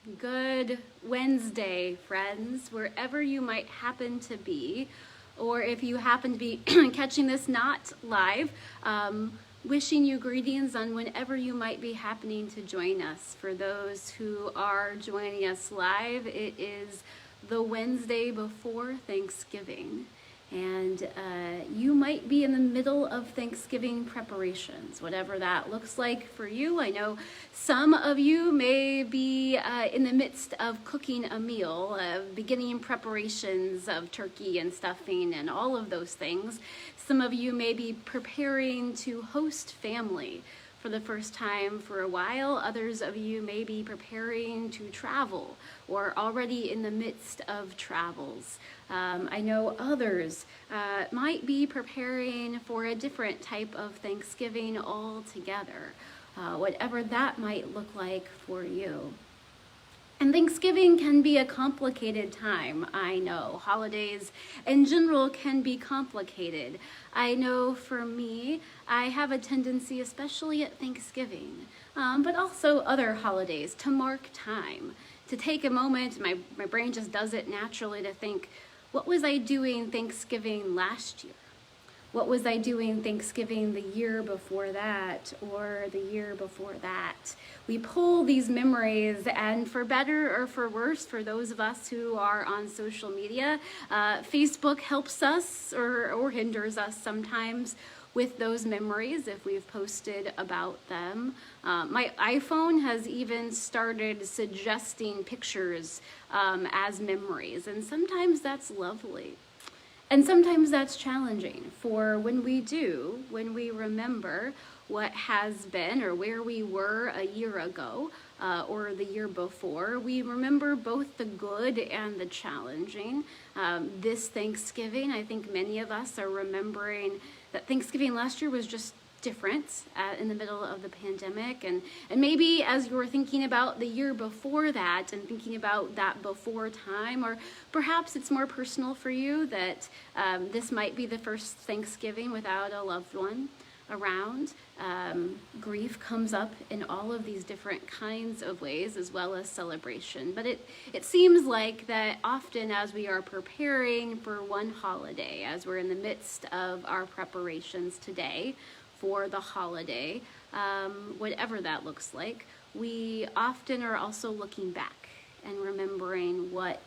Good Wednesday, friends, wherever you might happen to be, or if you happen to be catching this not live, wishing you greetings on whenever you might be happening to join us. For those who are joining us live, it is the Wednesday before Thanksgiving. And you might be in the middle of Thanksgiving preparations, whatever that looks like for you. I know some of you may be in the midst of cooking a meal, beginning preparations of turkey and stuffing and all of those things. Some of you may be preparing to host family for the first time for a while. Others of you may be preparing to travel or already in the midst of travels. I know others might be preparing for a different type of Thanksgiving altogether, whatever that might look like for you. And Thanksgiving can be a complicated time, I know. Holidays in general can be complicated. I know for me, I have a tendency, especially at Thanksgiving, but also other holidays, to mark time, to take a moment. My brain just does it naturally to think, what was I doing Thanksgiving last year? What was I doing Thanksgiving the year before that, or the year before that? We pull these memories, and for better or for worse, for those of us who are on social media, Facebook helps us or hinders us sometimes with those memories if we've posted about them. My iPhone has even started suggesting pictures as memories, and sometimes that's lovely. And sometimes that's challenging, for when we remember what has been or where we were a year ago or the year before, we remember both the good and the challenging. This Thanksgiving, I think many of us are remembering that Thanksgiving last year was just different in the middle of the pandemic, and maybe as you were thinking about the year before that and thinking about that before time, or perhaps it's more personal for you that this might be the first Thanksgiving without a loved one around. Grief comes up in all of these different kinds of ways, as well as celebration. But it seems like that often as we are preparing for one holiday, as we're in the midst of our preparations today for the holiday, whatever that looks like, we often are also looking back and remembering what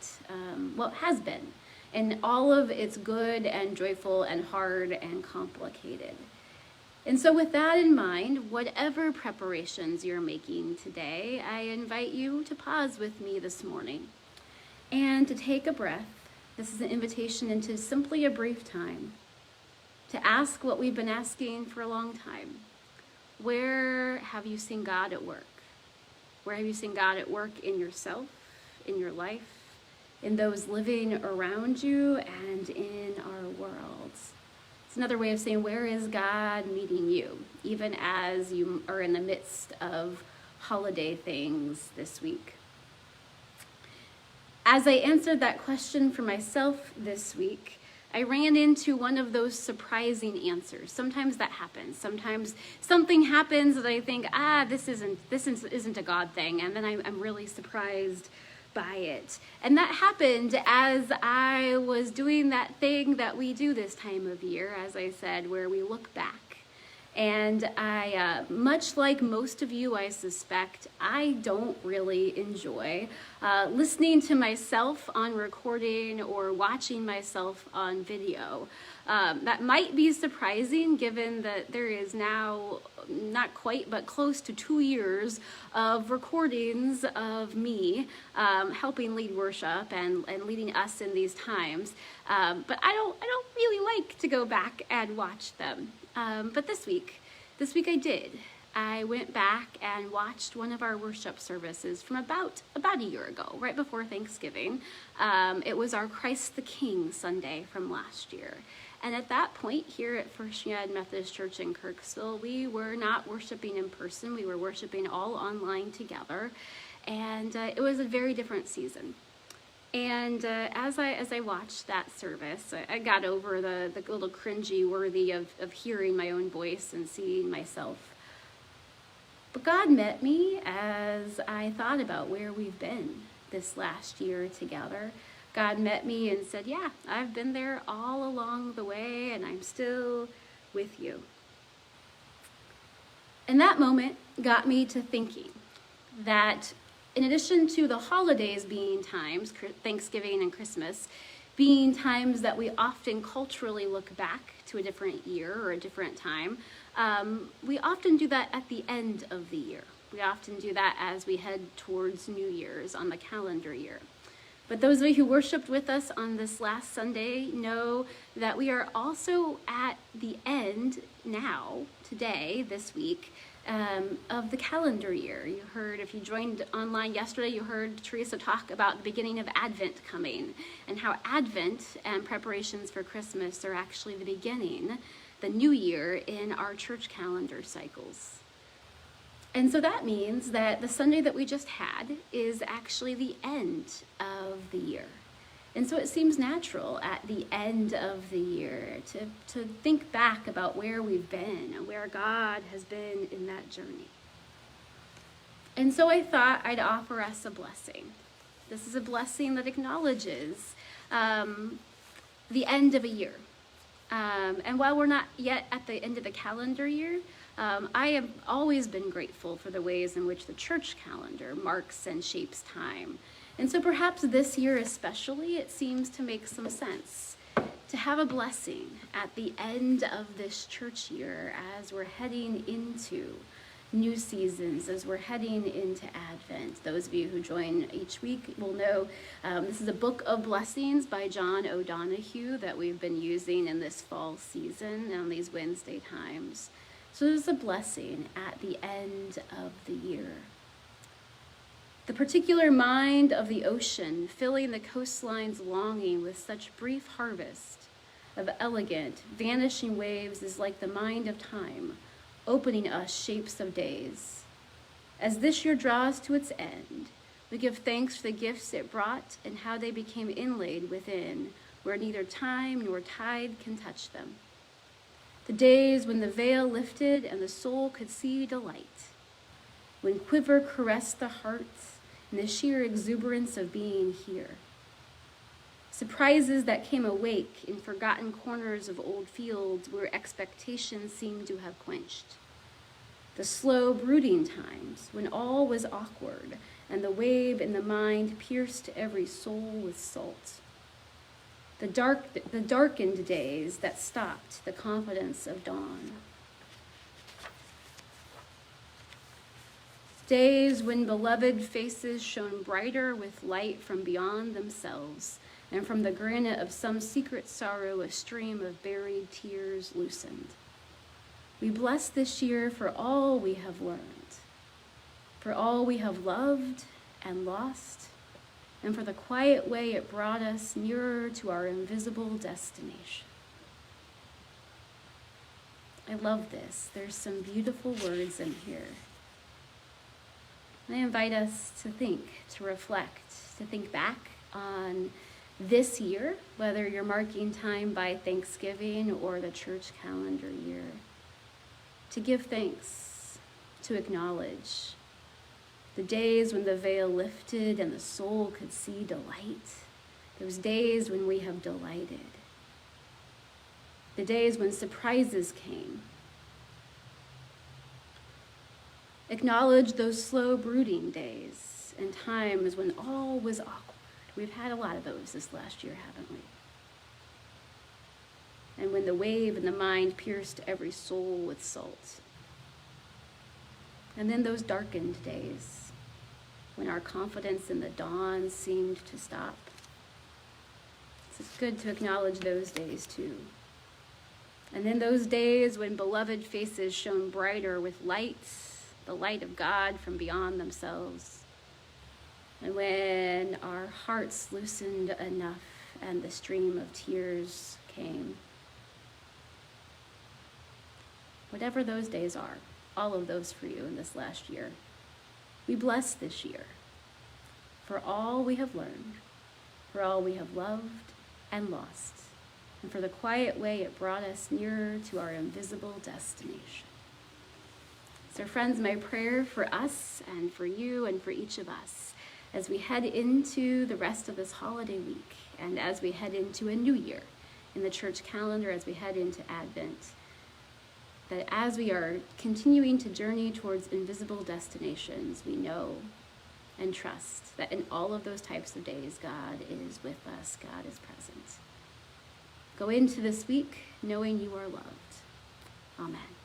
has been, and all of its good and joyful and hard and complicated. And so with that in mind, whatever preparations you're making today, I invite you to pause with me this morning and to take a breath. This is an invitation into simply a brief time to ask what we've been asking for a long time. Where have you seen God at work? Where have you seen God at work in yourself, in your life, in those living around you, and in our world? It's another way of saying, where is God meeting you, even as you are in the midst of holiday things this week? As I answered that question for myself this week, I ran into one of those surprising answers. Sometimes that happens. Sometimes something happens that I think, this isn't a God thing, and then I'm really surprised by it. And that happened as I was doing that thing that we do this time of year, as I said, where we look back. And I, much like most of you, I suspect, I don't really enjoy listening to myself on recording or watching myself on video. That might be surprising given that there is now not quite, but close to 2 years of recordings of me helping lead worship and leading us in these times. But I don't really like to go back and watch them. But this week I did. I went back and watched one of our worship services from about a year ago, right before Thanksgiving. It was our Christ the King Sunday from last year. And at that point here at First United Methodist Church in Kirksville, we were not worshiping in person. We were worshiping all online together. And it was a very different season. And as I watched that service, I got over the little cringy worthy of hearing my own voice and seeing myself. But God met me as I thought about where we've been this last year together. God met me and said, yeah, I've been there all along the way, and I'm still with you. And that moment got me to thinking that in addition to the holidays being times, Thanksgiving and Christmas, being times that we often culturally look back to a different year or a different time, we often do that at the end of the year. We often do that as we head towards New Year's on the calendar year. But those of you who worshiped with us on this last Sunday know that we are also at the end now, today, this week, of the calendar year. You heard, if you joined online yesterday, you heard Teresa talk about the beginning of Advent coming and how Advent and preparations for Christmas are actually the beginning, the new year in our church calendar cycles. And so that means that the Sunday that we just had is actually the end of the year. And so it seems natural at the end of the year to think back about where we've been and where God has been in that journey. And so I thought I'd offer us a blessing. This is a blessing that acknowledges the end of a year. And while we're not yet at the end of the calendar year, I have always been grateful for the ways in which the church calendar marks and shapes time. And so perhaps this year especially, it seems to make some sense to have a blessing at the end of this church year as we're heading into new seasons, as we're heading into Advent. Those of you who join each week will know this is a book of blessings by John O'Donohue that we've been using in this fall season on these Wednesday times. So there's a blessing at the end of the year. The particular mind of the ocean, filling the coastlines longing with such brief harvest of elegant, vanishing waves, is like the mind of time, opening us shapes of days. As this year draws to its end, we give thanks for the gifts it brought and how they became inlaid within, where neither time nor tide can touch them. The days when the veil lifted and the soul could see delight, when quiver caressed the heart and the sheer exuberance of being here. Surprises that came awake in forgotten corners of old fields where expectations seemed to have quenched. The slow brooding times when all was awkward and the wave in the mind pierced every soul with salt. The darkened days that stopped the confidence of dawn. Days when beloved faces shone brighter with light from beyond themselves, and from the granite of some secret sorrow a stream of buried tears loosened. We bless this year for all we have learned, for all we have loved and lost, and for the quiet way it brought us nearer to our invisible destination. I love this. There's some beautiful words in here. I invite us to think, to reflect, to think back on this year, whether you're marking time by Thanksgiving or the church calendar year, to give thanks, to acknowledge the days when the veil lifted and the soul could see delight, those days when we have delighted, the days when surprises came. Acknowledge those slow brooding days and times when all was awkward. We've had a lot of those this last year, haven't we? And when the wave in the mind pierced every soul with salt. And then those darkened days when our confidence in the dawn seemed to stop. It's good to acknowledge those days too. And then those days when beloved faces shone brighter with lights, the light of God from beyond themselves. And when our hearts loosened enough and the stream of tears came. Whatever those days are, all of those for you in this last year. We bless this year for all we have learned, for all we have loved and lost, and for the quiet way it brought us nearer to our invisible destination. So friends, my prayer for us and for you and for each of us as we head into the rest of this holiday week and as we head into a new year in the church calendar, as we head into Advent, that as we are continuing to journey towards invisible destinations, we know and trust that in all of those types of days, God is with us, God is present. Go into this week knowing you are loved. Amen.